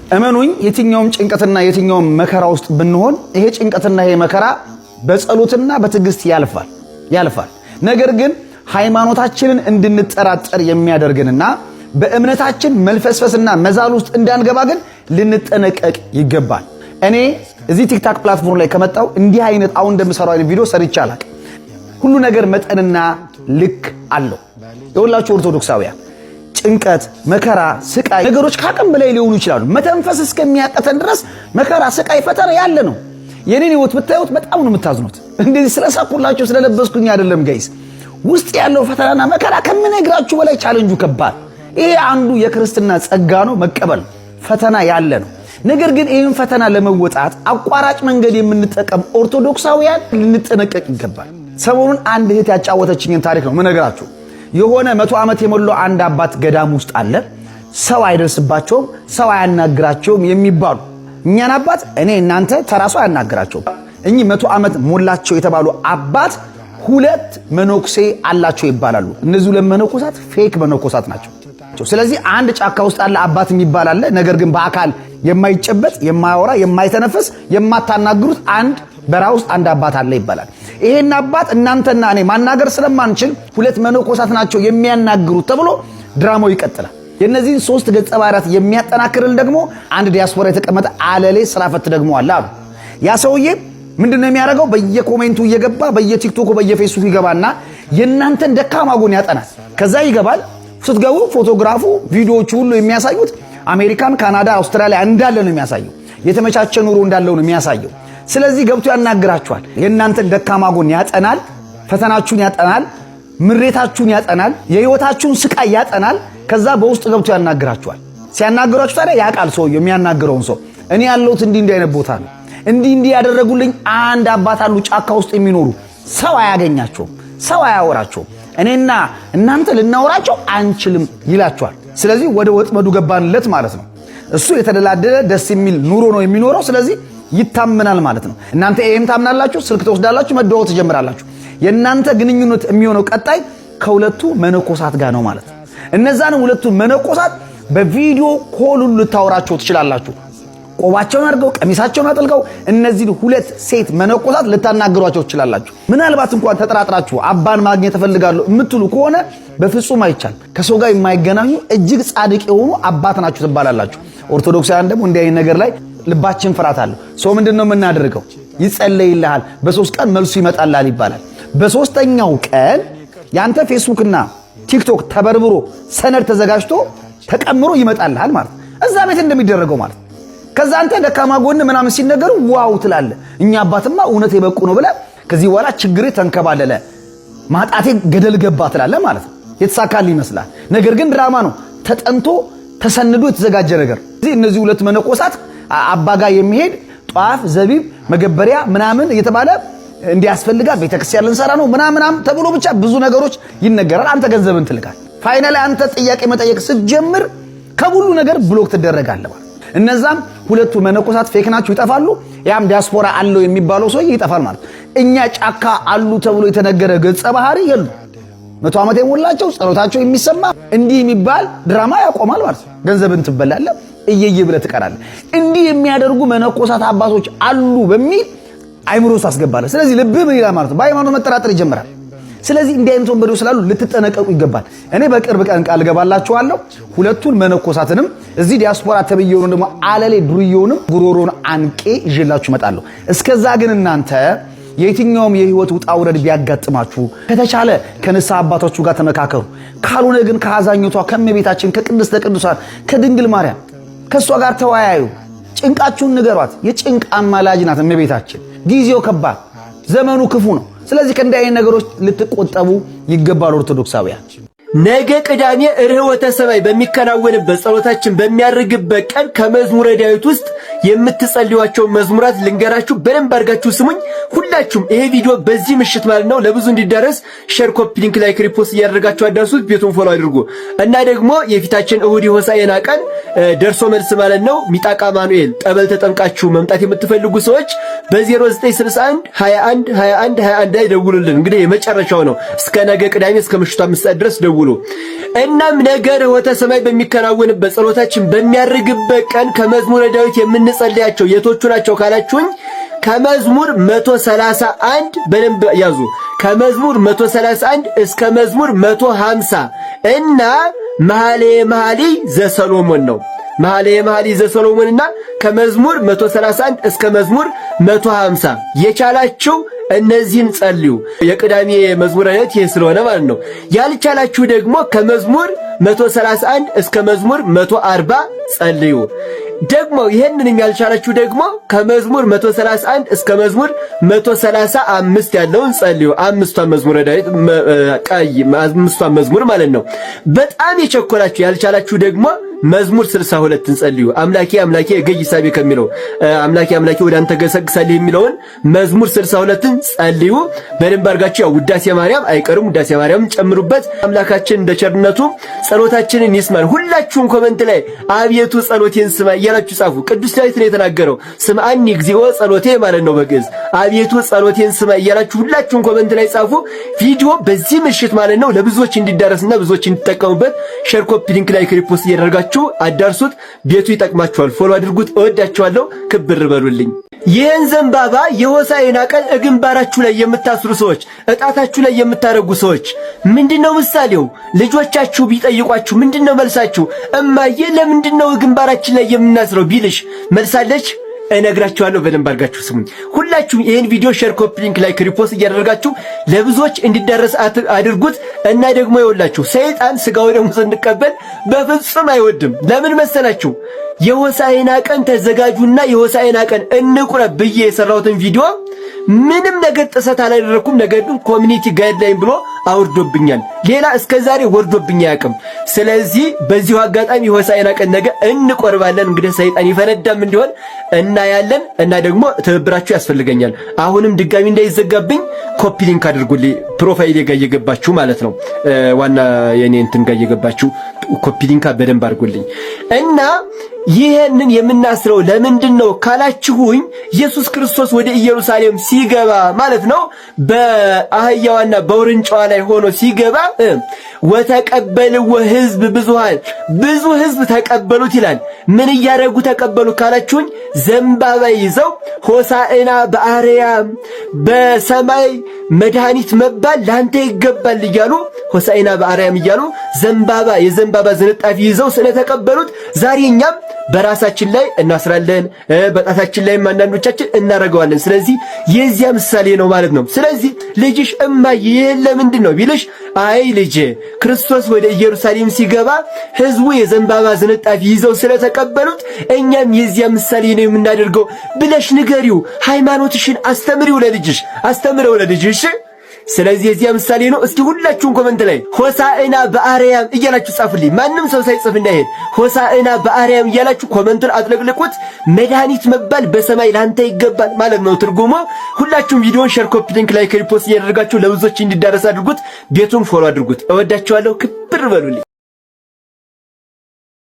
እመኑኝ የትኛውም ጭንቀትና የትኛውም መከራ ውስጥ ብንሆን ይሄ ጭንቀትና ይሄ መከራ በጸሎትና በትዕግስት ያልፋል። ነገር ግን ሃይማኖታችንን እንድንጠራጠር የሚያደርግንና በእምነታችን መልፈስፈስና መዛል ውስጥ እንዳንገባ ግን ልንጠነቀቅ ይገባል። እኔ እዚህ ቲክታክ ፕላትፎርም ላይ ከመጣው እንዲህ አይነት አሁን እንደምሰራው አይነት ቪዲዮ ሰርቼ አላውቅም። ሁሉ ነገር መጠንና ልክ አለው። የሁላችሁ ኦርቶዶክሳውያን ጭንቀት፣ መከራ፣ ስቃይ ነገሮች ከአቅም በላይ ሊሆኑ ይችላሉ። መተንፈስ እስከሚያቀተን ድረስ መከራ፣ ስቃይ፣ ፈተና ያለ ነው። የኔን ህይወት ብታዩት በጣም ነው የምታዝኑት። እንደዚህ ስለሳኩላችሁ ስለለበስኩኝ አይደለም ጋይስ። ውስጥ ያለው ፈተናና መከራ ከምነግራችሁ በላይ ቻሌንጁ ከባድ። ይሄ አንዱ የክርስትና ጸጋ ነው፣ መቀበል ፈተና ያለ ነው። ነገር ግን ይህን ፈተና ለመወጣት አቋራጭ መንገድ የምንጠቀም ኦርቶዶክሳውያን ልንጠነቀቅ ይገባል። ሰሞኑን አንድ እህት ያጫወተችኝን ታሪክ ነው ምነግራችሁ። የሆነ 100 ዓመት የሞላው አንድ አባት ገዳም ውስጥ አለ። ሰው አይደርስባቸውም፣ ሰው አያናግራቸውም የሚባሉ እኛን አባት እኔ እናንተ ተራሱ አያናግራቸውም። እኚህ 100 ዓመት ሞላቸው የተባሉ አባት 2 መነኩሴ አላቸው ይባላሉ። እነዚህ 2 መነኮሳት ፌክ መነኮሳት ናቸው። ስለዚህ አንድ ጫካ ውስጥ አለ አባት የሚባል አለ። ነገር ግን በአካል የማይጨበጥ የማያወራ የማይተነፍስ የማታናግሩት አንድ በረሃ ውስጥ አንድ አባት አለ ይባላል። ይሄን አባት እናንተና እኔ ማናገር ስለማንችል 2 መነኮሳት ናቸው የሚያናግሩት ተብሎ ድራማው ይቀጥላል። የነዚህን 3 ገጸ ባህሪያት የሚያጠናክርል ደግሞ አንድ ዲያስፖራ የተቀመጠ አለሌ ስራፈት ደግሞ አለ አሉ። ያ ሰውዬ ምንድነው የሚያደርገው? በየኮሜንቱ እየገባ በየቲክቶኩ በየፌስቡክ ይገባና የእናንተን ደካማ ጎን ያጠናል። ከዛ ይገባል። ስትገቡ ፎቶግራፉ ቪዲዮዎቹ ሁሉ የሚያሳዩት አሜሪካን፣ ካናዳ፣ አውስትራሊያ እንዳለ ነው የሚያሳየው። የተመቻቸ ኑሮ እንዳለው ነው የሚያሳየው። ስለዚህ ገብቶ ያናግራችኋል። የእናንተን ደካማ ጎን ያጠናል፣ ፈተናችሁን ያጠናል፣ ምሬታችሁን ያጠናል፣ የህይወታችሁን ስቃይ ያጠናል። ከዛ በውስጥ ገብቶ ያናግራችኋል። ሲያናግራችሁ ታዲያ ያውቃል ሰው የሚያናግረውን ሰው እኔ ያለሁት እንዲህ አይነት ቦታ ነው፣ እንዲህ ያደረጉልኝ አንድ አባት አሉ ጫካ ውስጥ የሚኖሩ ሰው አያገኛቸውም፣ ሰው አያወራቸውም፣ እኔና እናንተ ልናወራቸው አንችልም ይላችኋል። ስለዚህ ወደ ወጥመዱ ገባንለት ማለት ነው። እሱ የተደላደለ ደስ የሚል ኑሮ ነው የሚኖረው። ስለዚህ ይታመናል ማለት ነው። እናንተ ይሄም ታምናላችሁ፣ ስልክ ተወስዳላችሁ፣ መደዋወል ትጀምራላችሁ። የእናንተ ግንኙነት የሚሆነው ቀጣይ ከሁለቱ መነኮሳት ጋር ነው ማለት ነው። እነዛንም 2 መነኮሳት በቪዲዮ ኮል ሁሉ ልታወራቸው ትችላላችሁ። ቆባቸውን አድርገው ቀሚሳቸውን አጥልቀው እነዚህን 2 ሴት መነኮሳት ልታናግሯቸው ትችላላችሁ። ምናልባት እንኳን ተጠራጥራችሁ አባን ማግኘት እፈልጋለሁ የምትሉ ከሆነ በፍጹም አይቻል። ከሰው ጋር የማይገናኙ እጅግ ጻድቅ የሆኑ አባት ናችሁ ትባላላችሁ። ኦርቶዶክሳውያን ደግሞ እንዲህ አይነት ነገር ላይ ልባችን ፍርሃት አለው። ሰው ምንድነው የምናደርገው? ይጸለይልሃል፣ በ3 ቀን መልሱ ይመጣልሃል ይባላል። በ3ኛው ቀን ያንተ ፌስቡክና ቲክቶክ ተበርብሮ ሰነድ ተዘጋጅቶ ተቀምሮ ይመጣልሃል ማለት እዛ ቤት እንደሚደረገው ማለት። ከዛ አንተ ደካማ ጎን ምናምን ሲነገሩ ዋው ትላለህ። እኛ አባትማ እውነት የበቁ ነው ብለህ ከዚህ በኋላ ችግሬ ተንከባለለ፣ ማጣቴ ገደል ገባ ትላለህ ማለት ነው። የተሳካልህ ይመስላል። ነገር ግን ድራማ ነው፣ ተጠንቶ ተሰንዶ የተዘጋጀ ነገር። እነዚህ 2 መነኮሳት አባጋ የሚሄድ ጧፍ፣ ዘቢብ፣ መገበሪያ ምናምን እየተባለ እንዲያስፈልጋል ቤተክርስቲያን ልንሰራ ነው ምናምን ተብሎ ብቻ ብዙ ነገሮች ይነገራል። አንተ ገንዘብን ትልካል። ፋይናሊ አንተ ጥያቄ መጠየቅ ስትጀምር ከሁሉ ነገር ብሎክ ትደረጋለህ ማለት። እነዛም 2 መነኮሳት ፌክ ናቸው ይጠፋሉ። ያም ዲያስፖራ አለው የሚባለው ሰው ይጠፋል ማለት። እኛ ጫካ አሉ ተብሎ የተነገረ ገጸ ባህሪ የሉ 100 ዓመት የሞላቸው ጸሎታቸው የሚሰማ እንዲህ የሚባል ድራማ ያቆማል ማለት። ገንዘብን ትበላለህ፣ እየየ ብለህ ትቀራለህ። እንዲህ የሚያደርጉ መነኮሳት አባቶች አሉ በሚል አይምሮ ውስጥ አስገባለህ። ስለዚህ ልብህ ምን ይላል ማለት ነው? በሃይማኖት መጠራጠር ይጀምራል። ስለዚህ እንዲህ አይነት ወንበዴዎች ስላሉ ልትጠነቀቁ ይገባል። እኔ በቅርብ ቀን ቃል ገባላችኋለሁ 2 መነኮሳትንም እዚህ ዲያስፖራ ተብየውን ደግሞ አለሌ ዱርዬውንም ጉሮሮን አንቄ ይዤላችሁ እመጣለሁ። እስከዛ ግን እናንተ የትኛውም የህይወት ውጣ ውረድ ቢያጋጥማችሁ ከተቻለ ከንስሐ አባቶቻችሁ ጋር ተመካከሩ። ካልሆነ ግን ከአዛኝቷ ከእመቤታችን ከቅድስተ ቅዱሳን ከድንግል ማርያም ከሷ ጋር ተወያዩ። ጭንቃችሁን ንገሯት። የጭንቅ አማላጅ ናት እመቤታችን። ጊዜው ከባድ፣ ዘመኑ ክፉ ነው። ስለዚህ ከእንዲህ አይነት ነገሮች ልትቆጠቡ ይገባል ኦርቶዶክሳውያን። ነገ ቅዳሜ ርኅወተ ሰማይ በሚከናወንበት ጸሎታችን በሚያርግበት ቀን ከመዝሙረ ዳዊት ውስጥ የምትጸልዩዋቸው መዝሙራት ልንገራችሁ፣ በደንብ አድርጋችሁ ስሙኝ ሁላችሁም። ይሄ ቪዲዮ በዚህ ምሽት ማለት ነው ለብዙ እንዲዳረስ ሼር፣ ኮፒ ሊንክ፣ ላይክ፣ ሪፖስት እያደረጋችሁ አዳርሱት። ቤቱን ፎሎ አድርጉ እና ደግሞ የፊታችን እሁድ ሆሳዕና ቀን ደርሶ መልስ ማለት ነው ሚጣቃ ማኑኤል ጠበል ተጠምቃችሁ መምጣት የምትፈልጉ ሰዎች በ0961 21 21 21 ላይ ደውሉልን። እንግዲህ የመጨረሻው ነው። እስከ ነገ ቅዳሜ እስከ ምሽቱ 5 ሰዓት ድረስ ደውሉ። ደውሉ። እናም ነገር ርኅወተ ሰማይ በሚከናወንበት ጸሎታችን በሚያርግበት ቀን ከመዝሙረ ዳዊት የምንጸልያቸው የቶቹ ናቸው ካላችሁኝ ከመዝሙር 131 በደንብ ያዙ። ከመዝሙር 131 እስከ መዝሙር 150 እና መኃልየ ዘሰሎሞን ነው። መኃልየ ዘሰሎሞንና ከመዝሙር 131 እስከ መዝሙር 150 የቻላችሁ እነዚህን ጸልዩ። የቅዳሜ መዝሙረ ዳዊት ይሄ ስለሆነ ማለት ነው። ያልቻላችሁ ደግሞ ከመዝሙር 131 እስከ መዝሙር 140 ጸልዩ። ደግሞ ይሄንንም ያልቻላችሁ ደግሞ ከመዝሙር 131 እስከ መዝሙር 135 ያለውን ጸልዩ። አምስቷን መዝሙረ ዳዊት አምስቷን መዝሙር ማለት ነው። በጣም የቸኮላችሁ ያልቻላችሁ ደግሞ መዝሙር 62ን ጸልዩ። አምላኬ አምላኬ ገይሳቤ ከሚለው አምላኬ አምላኬ ወደ አንተ ገሰግሳለሁ የሚለውን መዝሙር 62ን ጸልዩ። በደንብ አድርጋችሁ ያው ውዳሴ ማርያም አይቀርም፣ ውዳሴ ማርያም ጨምሩበት። አምላካችን እንደ ቸርነቱ ጸሎታችንን ይስማን። ሁላችሁም ኮሜንት ላይ አቤቱ ጸሎቴን ስማ እያላችሁ ጻፉ። ቅዱስ ዳዊት ነው የተናገረው፣ ስምዐኒ እግዚኦ ጸሎቴ ማለት ነው በግዕዝ። አቤቱ ጸሎቴን ስማ እያላችሁ ሁላችሁም ኮሜንት ላይ ጻፉ። ቪዲዮ በዚህ ምሽት ማለት ነው ለብዙዎች እንዲዳረስና ብዙዎች እንዲጠቀሙበት ሼር፣ ኮፒ ሊንክ፣ ላይክ፣ ሪፖስት እያደረጋችሁ አዳርሱት። ቤቱ ይጠቅማችኋል። ፎሎ አድርጉት። እወዳችኋለሁ። ክብር በሉልኝ። ይህን ዘንባባ የሆሳዕና ቀን ግንባራችሁ ላይ የምታስሩ ሰዎች፣ እጣታችሁ ላይ የምታረጉ ሰዎች ምንድነው ምሳሌው? ልጆቻችሁ ቢጠይቋችሁ ምንድነው መልሳችሁ? እማዬ ለምንድነው ግንባራችን ላይ የምናስረው ቢልሽ መልሳለች? እነግራችኋለሁ። በደንብ አድርጋችሁ ስሙኝ። ሁላችሁም ይሄን ቪዲዮ ሼር፣ ኮፒ ሊንክ፣ ላይክ፣ ሪፖስት እያደረጋችሁ ለብዙዎች እንዲዳረስ አድርጉት። እና ደግሞ ይኸውላችሁ ሰይጣን ስጋው ደግሞ ስንቀበል በፍጹም አይወድም። ለምን መሰላችሁ? የሆሳዕና ቀን ተዘጋጁና የሆሳዕና ቀን እንቁረብ ብዬ የሰራሁትን ቪዲዮ ምንም ነገር ጥሰት አላደረኩም። ነገር ግን ኮሚኒቲ ጋይድላይን ብሎ አውርዶብኛል። ሌላ እስከዛሬ ወርዶብኛ አያውቅም። ስለዚህ በዚሁ አጋጣሚ የሆሳዕና ቀን ነገ እንቆርባለን። እንግዲህ ሰይጣን ይፈነዳም እንዲሆን እናያለን። እና ደግሞ ትብብራችሁ ያስፈልገኛል። አሁንም ድጋሚ እንዳይዘጋብኝ ኮፒ ሊንክ አድርጉልኝ። ፕሮፋይሌ ጋር እየገባችሁ ማለት ነው፣ ዋና የኔ እንትን ጋር እየገባችሁ ኮፒ ሊንክ በደንብ አድርጉልኝ። እና ይሄንን የምናስረው ለምንድን ነው ካላችሁኝ ኢየሱስ ክርስቶስ ወደ ኢየሩሳሌም ሲገባ ማለት ነው በአህያዋና በውርንጫዋ ላይ ሆኖ ሲገባ ወተቀበልዎ ሕዝብ ብዙሃን፣ ብዙ ሕዝብ ተቀበሉት ይላል። ምን እያደረጉ ተቀበሉ ካላችሁኝ ዘንባባ ይዘው ሆሳዕና በአርያም በሰማይ መድኃኒት መባል ላንተ ይገባል እያሉ ሆሳዕና በአርያም እያሉ ዘንባባ የዘንባባ ዝንጣፊ ይዘው ስለተቀበሉት ዛሬ እኛም በራሳችን ላይ እናስራለን፣ በጣታችን ላይ አንዳንዶቻችን እናረጋዋለን። ስለዚህ የዚያ ምሳሌ ነው ማለት ነው። ስለዚህ ልጅሽ እማዬ ይሄን ለምንድን ነው ቢልሽ አይ ልጄ ክርስቶስ ወደ ኢየሩሳሌም ሲገባ ሕዝቡ የዘንባባ ዝንጣፊ ይዘው ስለተቀበሉት እኛም የዚያ ምሳሌ ነው የምናደርገው ብለሽ ንገሪው። ሃይማኖትሽን አስተምሪው ለልጅሽ፣ አስተምረው ለልጅሽ። ስለዚህ የዚያ ምሳሌ ነው። እስቲ ሁላችሁም ኮሜንት ላይ ሆሳዕና በአርያም እያላችሁ ጻፉልኝ። ማንም ሰው ሳይጽፍ እንዳይሄድ ሆሳዕና በአርያም እያላችሁ ኮሜንቱን አጥለቅልቁት። መድኃኒት መባል በሰማይ ላንተ ይገባል ማለት ነው ትርጉሙ። ሁላችሁም ቪዲዮን ሼር፣ ኮፒ ሊንክ፣ ላይክ፣ ሪፖስት እያደረጋችሁ ለብዙዎች እንዲዳረስ አድርጉት። ቤቱን ፎሎ አድርጉት። እወዳችኋለሁ። ክብር በሉልኝ።